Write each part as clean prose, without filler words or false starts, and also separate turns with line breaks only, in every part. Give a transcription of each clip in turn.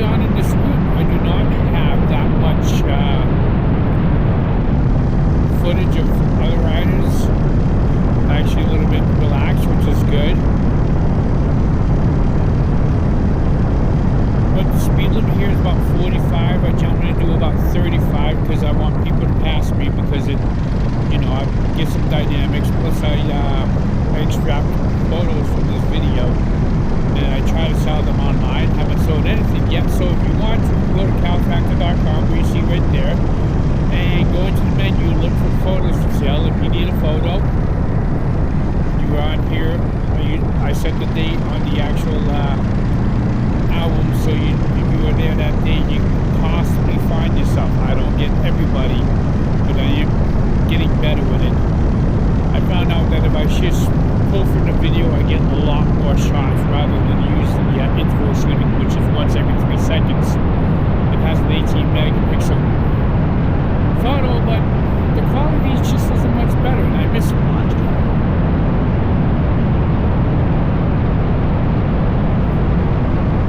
early on in this route, I do not have that much footage of other riders. Actually a little bit relaxed, which is good. But the speed limit here is about 45. I generally do about 35 because I want people to pass me, because it, you know, I get some dynamics. Plus I extract photos from this video and I try to sell them online. Haven't sold anything yet, so if you want to, go to caltractor.com, where you see right there, and go into the menu, look for photos for sale. If you need a photo, you're on here. I set the date on the actual album, so if you were there that day, you can possibly find yourself. I don't get everybody, but I am getting better with it. I found out that if I just pull from the video, I get a lot more shots rather than use the interval shooting, which is once every 3 seconds. It has an 18 megapixel photo, but the quality just isn't much better, and I miss a lot.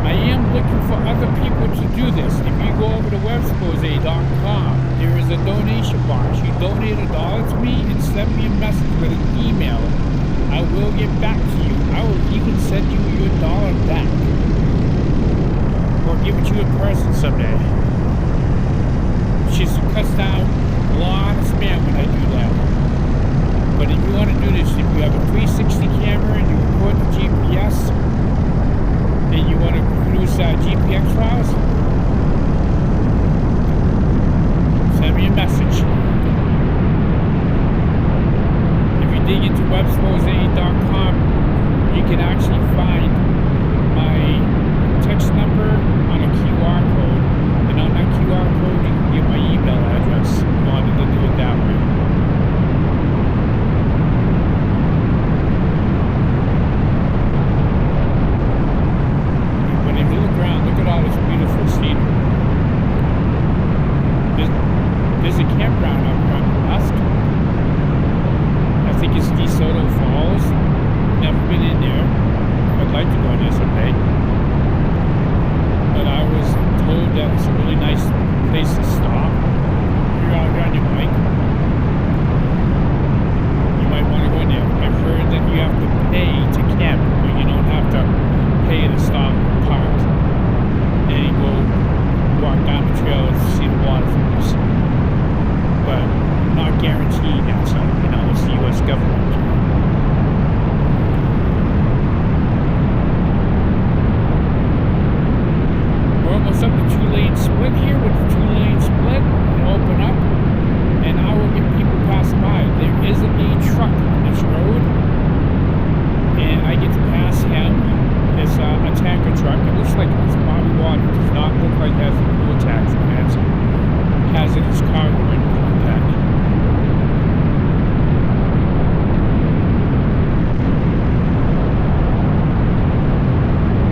I am looking for other people to do this. If you go over to webspose.com, there is a donation box. You donate $1 to me and send me a message with an email. I will get back to you. I will even send you your $1 back, or give it to you in person someday. Just cuts down a lot of spam when I do that. But if you want to do this, if you have a 360 camera and you record the GPS, and you want to produce GPX files, send me a message. If you dig into webspose.com, you can actually find my text number on a QR code, and on that QR code you can get my email address if you wanted to do it that way. Look at all this beautiful scenery. There's a campground up front in Musk. I think it's Desoto Falls. Never been in there. I'd like to go in there someday. But I was told that it's a really nice place to stop. You're out on your bike. You might want to go in there. I've heard that you have to pay to camp, but you don't have to pay to stop and park. And you go walk down the trail and see the waterfalls. But I'm not guaranteed that, so, you know, it's the U.S. government. We're almost up to 2-lane split here. With the 2-lane split, it'll open up, and I will get people passing by. There isn't a truck on this road, and I get to pass him. It's a tanker truck. It looks like it's bottled water. It does not look like it has a fuel tax or hazardous cargo or anything like that.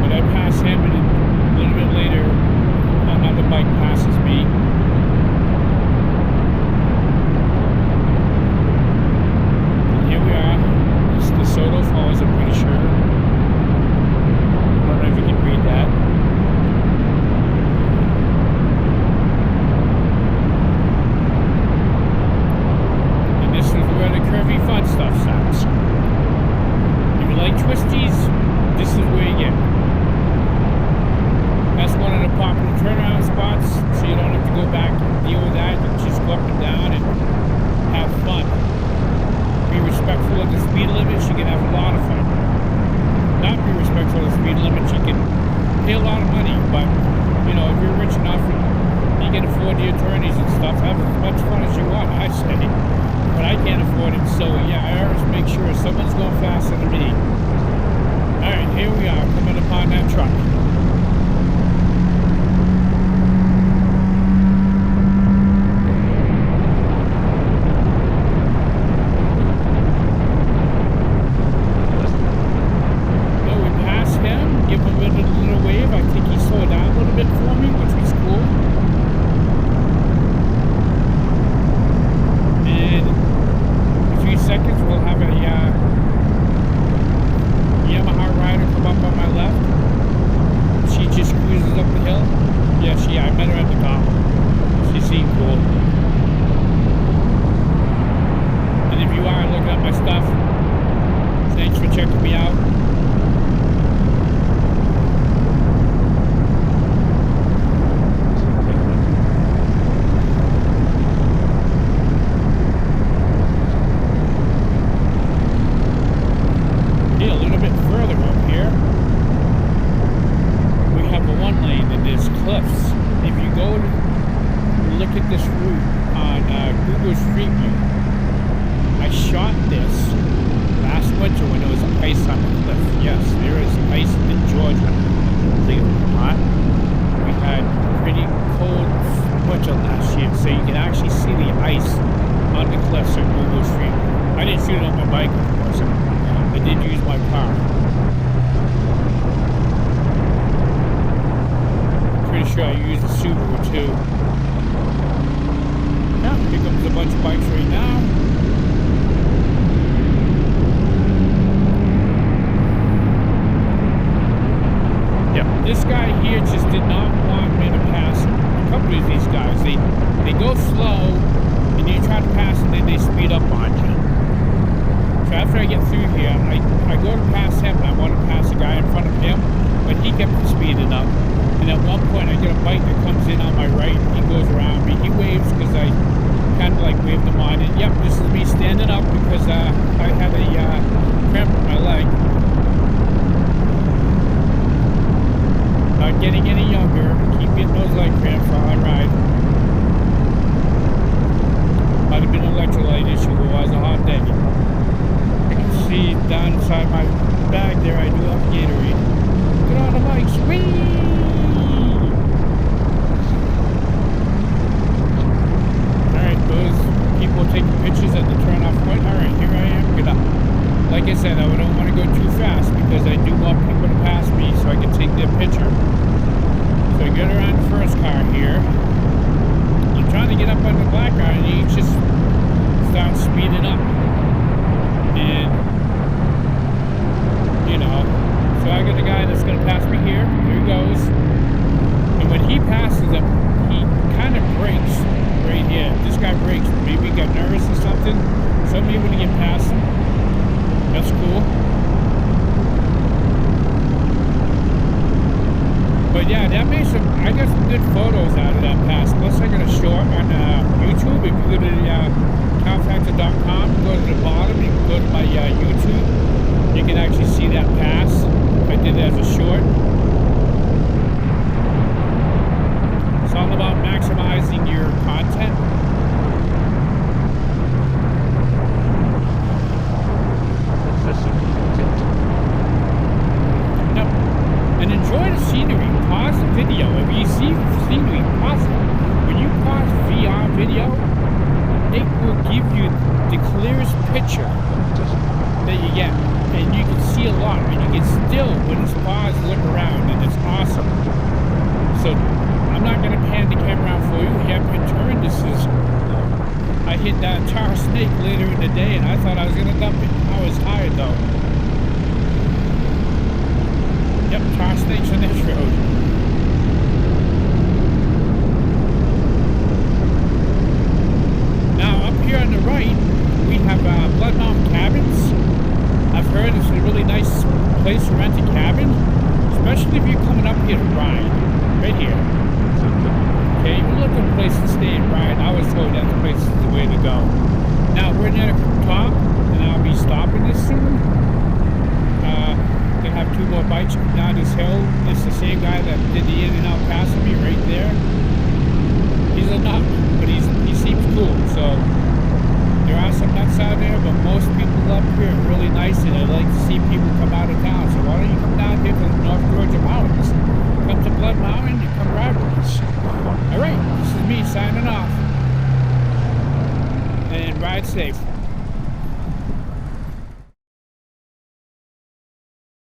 But I pass him, and a little bit later, another bike passes me. And here we are. It's Desoto Falls, I'm pretty sure. I don't know if you can read that. And this is where the curvy fun stuff starts. If you like twisties, this is where you get. That's one of the popular turnaround spots, so you don't have to go back and deal with that. You can just go up and down and have fun. Be respectful of the speed limits, you can have a lot of fun. Not be respectful of the speed limits, you can pay a lot of money, but, you know, if you're rich enough and you can afford the attorneys and stuff, have as much fun as you want, I say. But I can't afford it, so yeah, I always make sure someone's going faster than me. Alright, here we are, coming upon that truck. Yamaha rider come up on my left. on Google Street View. I shot this last winter when there was ice on the cliff. Yes, there is ice in Georgia. Believe it or not. We had pretty cold winter last year, so you can actually see the ice on the cliffs at Google Street. I didn't shoot it on my bike, of course. I did use my car. Pretty sure I used a Subaru too. Yeah, here comes a bunch of bikes right now. Yeah, this guy here just did not want me to pass him. A couple of these guys, they go slow, and you try to pass and then they speed up on you. So after I get through here, I go to pass him, and I want to pass the guy in front of him, but he kept speeding up. And at one point, I get a bike that comes in on my right, and he goes around me. He waves because I kind of like waved him on. And yep, this is me standing up because I had a cramp in my leg. Not getting any younger. Keep getting those leg cramps while I ride. Might have been an electrolyte issue. It was a hot day. You can see down inside my bag there, I do have Gatorade. Get on the bikes. Whee! Those people taking pictures at the turnoff point. Alright, here I am. Like I said, I don't want to go too fast because I do want people to pass me so I can take their picture. So I get around the first car here. I'm trying to get up on the black car and he just starts speeding up. And, you know, so I got the guy that's going to pass me here. Here he goes. And when he passes him, he kind of brakes. Right here. This guy brakes. Maybe he got nervous or something. So I'm able to get past him. That's cool. But yeah, that made some. I got some good photos out of that pass. Plus, I got a short on YouTube. If you go to cowfactor.com, go to the bottom, you can go to my YouTube. You can actually see that pass. I did it as a short. It's all about maximizing your content. Yep. And enjoy the scenery. Pause the video. If you see scenery, pause it. When you pause VR video, it will give you the clearest picture that you get. And you can see a lot. And you can still, when it's paused, look around. And it's awesome. So I'm not going to pan the camera out for you. Hairpin Turn. This is, I hit that tar snake later in the day and I thought I was going to dump it. I was tired though. Yep, tar snakes on this road. Now up here on the right, we have Blood Mountain Cabins. I've heard it's a really nice place to rent a cabin, especially if you're coming up here to ride. Right here. Okay, you're looking for a place to stay and ride. I was told that the place is the way to go. Now we're near the top, and I'll be stopping this soon. Gonna have two more bikes down this hill. It's the same guy that did the in and out passing me right there. He's a nut, but he seems cool. So there are some nuts out there, but most people up here are really nice, and I like to see people come out of town. So why don't you come down here to the North Georgia Mountains? Come to Blood Mountain and come ride with us. Alright, this is me signing off. And ride safe.